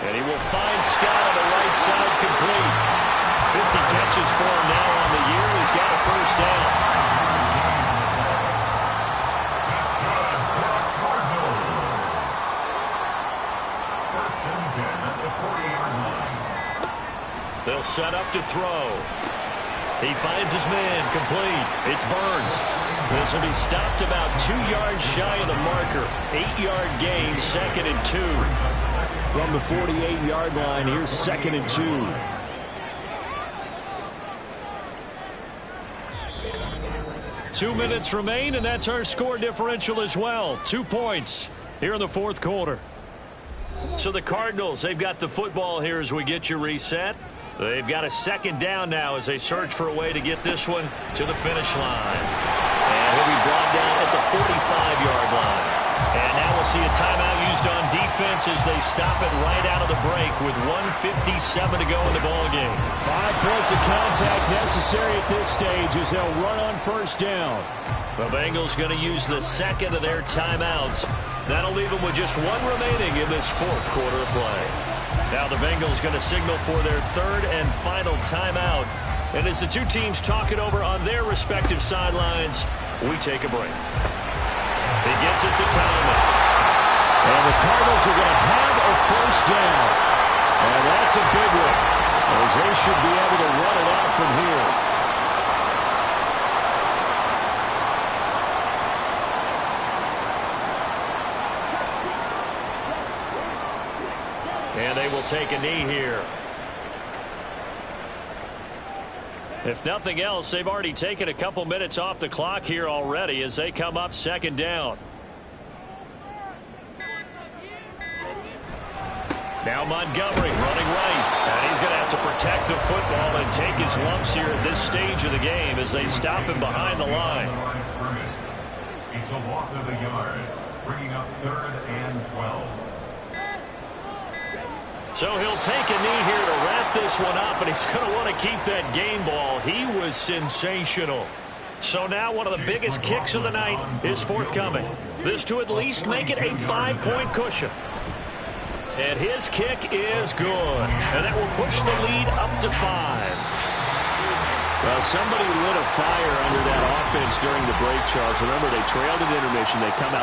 S2: And he will find Scott on the right side complete. 50 catches for him now on the year. He's got a first down.
S5: That's good for the Cardinals. 1st and 10 at the 40-yard line.
S2: They'll set up to throw. He finds his man complete. It's Burns. This will be stopped about 2 yards shy of the marker. 8-yard gain, 2nd and 2. From the 48-yard line, here's 2nd and 2. Two minutes remain, and that's our score differential as well. 2 points here in the 4th quarter. So the Cardinals, they've got the football here as we get you reset. They've got a 2nd down now as they search for a way to get this one to the finish line. And he'll be brought down at the 45-yard line. And now we'll see a timeout used on defense as they stop it right out of the break with 1:57 to go in the ballgame.
S4: 5 points of contact necessary at this stage as they'll run on first down.
S2: The Bengals going to use the second of their timeouts. That'll leave them with just one remaining in this fourth quarter of play. Now the Bengals going to signal for their third and final timeout. And as the two teams talk it over on their respective sidelines, we take a break. He gets it to Thomas.
S4: And the Cardinals are going to have a first down. And that's a big one, as they should be able to run it out from here.
S2: And they will take a knee here. If nothing else, they've already taken a couple minutes off the clock here already as they come up second down. Now Montgomery running right. And he's going to have to protect the football and take his lumps here at this stage of the game as they stop him behind the line.
S5: It's a loss of a yard, bringing up 3rd and 12.
S2: So he'll take a knee here to wrap this one up, and he's going to want to keep that game ball. He was sensational. So now one of the biggest kicks of the night is forthcoming. This to at least make it a 5-point cushion. And his kick is good. And that will push the lead up to 5.
S4: Well, somebody lit a fire under that offense during the break, Charles. Remember, they trailed at intermission. They come out.